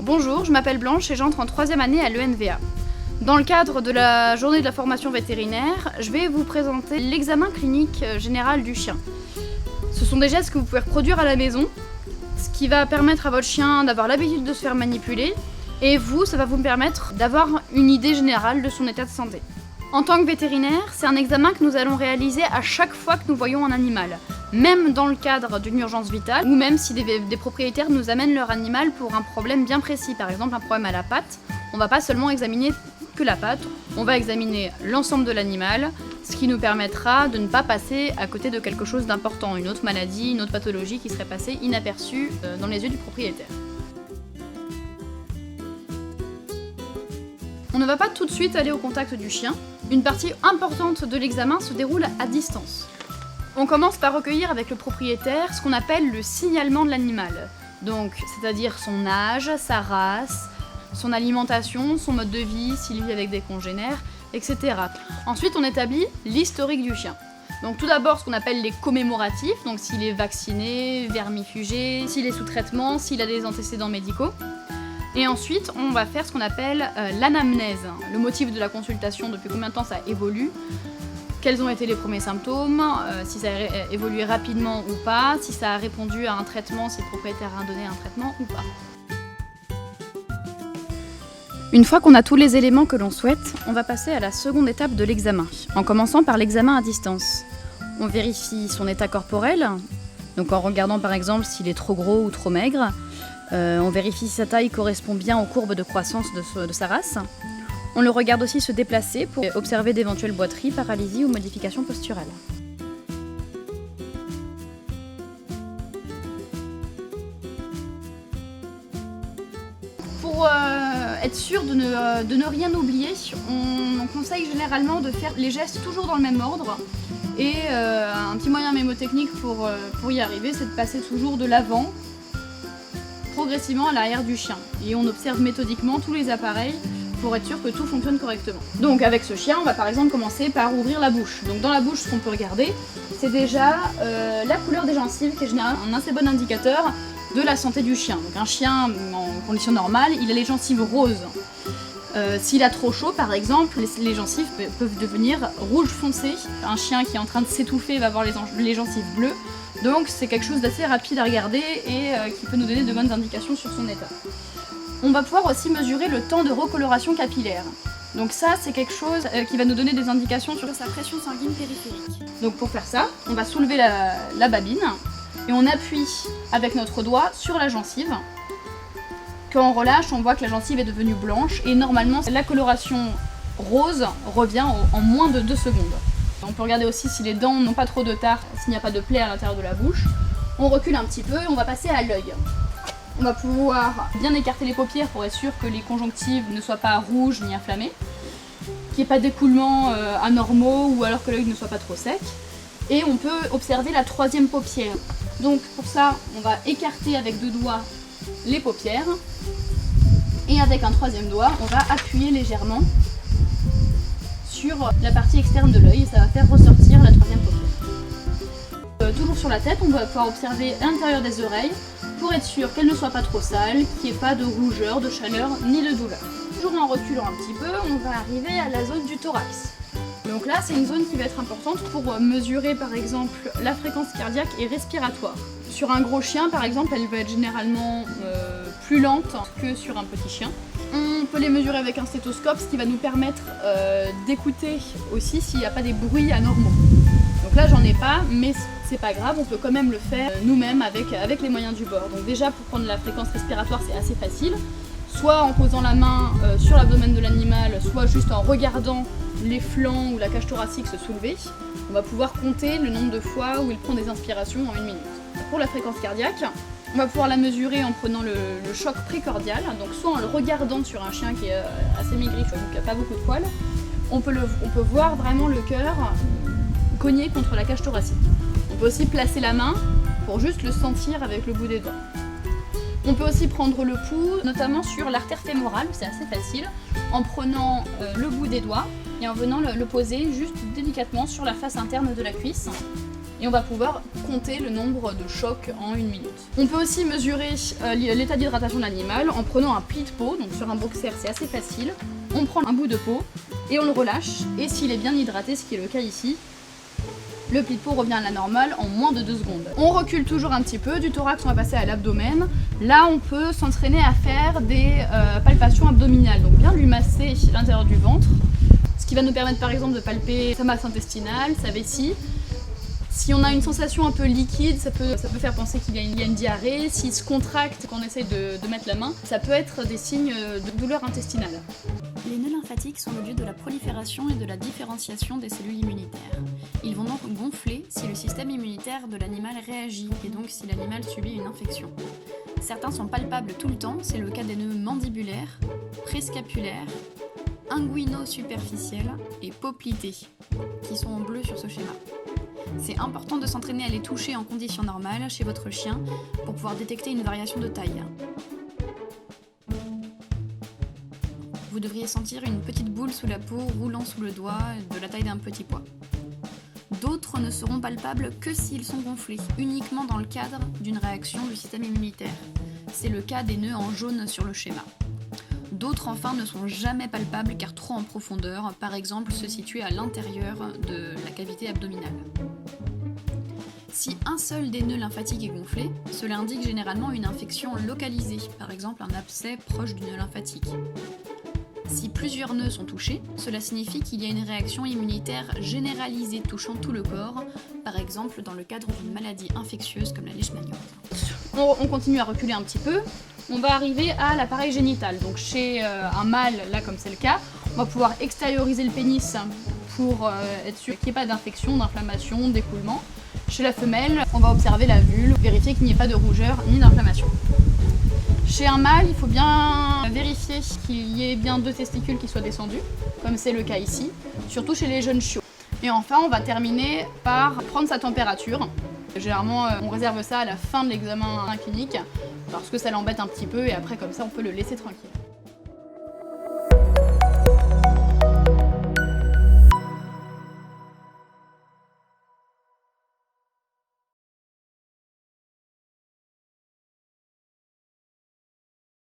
Bonjour, je m'appelle Blanche et j'entre en 3e année à l'ENVA. Dans le cadre de la journée de la formation vétérinaire, je vais vous présenter l'examen clinique général du chien. Ce sont des gestes que vous pouvez reproduire à la maison, ce qui va permettre à votre chien d'avoir l'habitude de se faire manipuler, et vous, ça va vous permettre d'avoir une idée générale de son état de santé. En tant que vétérinaire, c'est un examen que nous allons réaliser à chaque fois que nous voyons un animal, même dans le cadre d'une urgence vitale, ou même si des propriétaires nous amènent leur animal pour un problème bien précis, par exemple un problème à la patte. On ne va pas seulement examiner que la patte, on va examiner l'ensemble de l'animal, ce qui nous permettra de ne pas passer à côté de quelque chose d'important, une autre maladie, une autre pathologie qui serait passée inaperçue dans les yeux du propriétaire. On ne va pas tout de suite aller au contact du chien. Une partie importante de l'examen se déroule à distance. On commence par recueillir avec le propriétaire ce qu'on appelle le signalement de l'animal. Donc, c'est-à-dire son âge, sa race, son alimentation, son mode de vie, s'il vit avec des congénères, etc. Ensuite, on établit l'historique du chien. Donc tout d'abord ce qu'on appelle les commémoratifs, donc s'il est vacciné, vermifugé, s'il est sous traitement, s'il a des antécédents médicaux. Et ensuite, on va faire ce qu'on appelle l'anamnèse, le motif de la consultation, depuis combien de temps ça évolue, quels ont été les premiers symptômes, si ça a évolué rapidement ou pas, si ça a répondu à un traitement, si le propriétaire a donné un traitement ou pas. Une fois qu'on a tous les éléments que l'on souhaite, on va passer à la seconde étape de l'examen, en commençant par l'examen à distance. On vérifie son état corporel, donc en regardant par exemple s'il est trop gros ou trop maigre. On vérifie si sa taille correspond bien aux courbes de croissance de sa race. On le regarde aussi se déplacer pour observer d'éventuelles boiteries, paralysies ou modifications posturales. Pour être sûr de ne rien oublier, on conseille généralement de faire les gestes toujours dans le même ordre. Et un petit moyen mémotechnique pour y arriver, c'est de passer toujours de l'avant progressivement à l'arrière du chien. Et on observe méthodiquement tous les appareils pour être sûr que tout fonctionne correctement. Donc avec ce chien, on va par exemple commencer par ouvrir la bouche. Donc dans la bouche, ce qu'on peut regarder, c'est déjà la couleur des gencives, qui est généralement un assez bon indicateur de la santé du chien. Donc un chien en condition normale, il a les gencives roses. S'il a trop chaud, par exemple, les gencives peuvent devenir rouge foncé. Un chien qui est en train de s'étouffer va avoir les gencives bleues. Donc c'est quelque chose d'assez rapide à regarder et qui peut nous donner de bonnes indications sur son état. On va pouvoir aussi mesurer le temps de recoloration capillaire. Donc ça, c'est quelque chose qui va nous donner des indications sur sa pression sanguine périphérique. Donc pour faire ça, on va soulever la babine et on appuie avec notre doigt sur la gencive. Quand on relâche, on voit que la gencive est devenue blanche et normalement la coloration rose revient en moins de 2 secondes. On peut regarder aussi si les dents n'ont pas trop de tare, s'il n'y a pas de plaie à l'intérieur de la bouche. On recule un petit peu et on va passer à l'œil. On va pouvoir bien écarter les paupières pour être sûr que les conjonctives ne soient pas rouges ni inflammées, qu'il n'y ait pas d'écoulements anormaux ou alors que l'œil ne soit pas trop sec. Et on peut observer la 3e paupière. Donc pour ça, on va écarter avec 2 doigts les paupières et avec un 3e doigt, on va appuyer légèrement sur la partie externe de l'œil et ça va faire ressortir la 3e paupière. Toujours sur la tête, on va pouvoir observer l'intérieur des oreilles pour être sûr qu'elles ne soient pas trop sales, qu'il n'y ait pas de rougeur, de chaleur ni de douleur. Toujours en reculant un petit peu, on va arriver à la zone du thorax. Donc là, c'est une zone qui va être importante pour mesurer par exemple la fréquence cardiaque et respiratoire. Sur un gros chien par exemple, elle va être généralement plus lente que sur un petit chien. On peut les mesurer avec un stéthoscope, ce qui va nous permettre d'écouter aussi s'il n'y a pas des bruits anormaux. Donc là j'en ai pas, mais c'est pas grave, on peut quand même le faire nous-mêmes avec les moyens du bord. Donc déjà pour prendre la fréquence respiratoire c'est assez facile, soit en posant la main sur l'abdomen de l'animal, soit juste en regardant les flancs ou la cage thoracique se soulever. On va pouvoir compter le nombre de fois où il prend des inspirations en 1 minute. Pour la fréquence cardiaque, on va pouvoir la mesurer en prenant le choc précordial, donc soit en le regardant sur un chien qui est assez maigri, donc qui n'a pas beaucoup de poils, on peut voir vraiment le cœur cogner contre la cage thoracique. On peut aussi placer la main pour juste le sentir avec le bout des doigts. On peut aussi prendre le pouls, notamment sur l'artère fémorale, c'est assez facile, en prenant le bout des doigts et en venant le poser juste délicatement sur la face interne de la cuisse. et on va pouvoir compter le nombre de chocs en 1 minute. On peut aussi mesurer l'état d'hydratation de l'animal en prenant un pli de peau, donc sur un boxer c'est assez facile. On prend un bout de peau et on le relâche, et s'il est bien hydraté, ce qui est le cas ici, le pli de peau revient à la normale en moins de 2 secondes. On recule toujours un petit peu, du thorax on va passer à l'abdomen. Là on peut s'entraîner à faire des palpations abdominales, donc bien lui masser l'intérieur du ventre, ce qui va nous permettre par exemple de palper sa masse intestinale, sa vessie. Si on a une sensation un peu liquide, ça peut faire penser qu'il y a une diarrhée. S'il se contracte quand on essaie de mettre la main, ça peut être des signes de douleur intestinale. Les nœuds lymphatiques sont le lieu de la prolifération et de la différenciation des cellules immunitaires. Ils vont donc gonfler si le système immunitaire de l'animal réagit et donc si l'animal subit une infection. Certains sont palpables tout le temps, c'est le cas des nœuds mandibulaires, préscapulaires, inguino-superficiels et poplités, qui sont en bleu sur ce schéma. C'est important de s'entraîner à les toucher en conditions normales chez votre chien pour pouvoir détecter une variation de taille. Vous devriez sentir une petite boule sous la peau roulant sous le doigt de la taille d'un petit pois. D'autres ne seront palpables que s'ils sont gonflés, uniquement dans le cadre d'une réaction du système immunitaire. C'est le cas des nœuds en jaune sur le schéma. D'autres enfin ne sont jamais palpables car trop en profondeur, par exemple se situer à l'intérieur de la cavité abdominale. Si un seul des nœuds lymphatiques est gonflé, cela indique généralement une infection localisée, par exemple un abcès proche du nœud lymphatique. Si plusieurs nœuds sont touchés, cela signifie qu'il y a une réaction immunitaire généralisée touchant tout le corps, par exemple dans le cadre d'une maladie infectieuse comme la leishmaniose. On continue à reculer un petit peu. On va arriver à l'appareil génital. Donc chez un mâle, là comme c'est le cas, on va pouvoir extérioriser le pénis pour être sûr qu'il n'y ait pas d'infection, d'inflammation, d'écoulement. Chez la femelle, on va observer la vulve, vérifier qu'il n'y ait pas de rougeur ni d'inflammation. Chez un mâle, il faut bien vérifier qu'il y ait bien 2 testicules qui soient descendus, comme c'est le cas ici, surtout chez les jeunes chiots. Et enfin, on va terminer par prendre sa température. Généralement, on réserve ça à la fin de l'examen clinique, parce que ça l'embête un petit peu, et après, comme ça, on peut le laisser tranquille.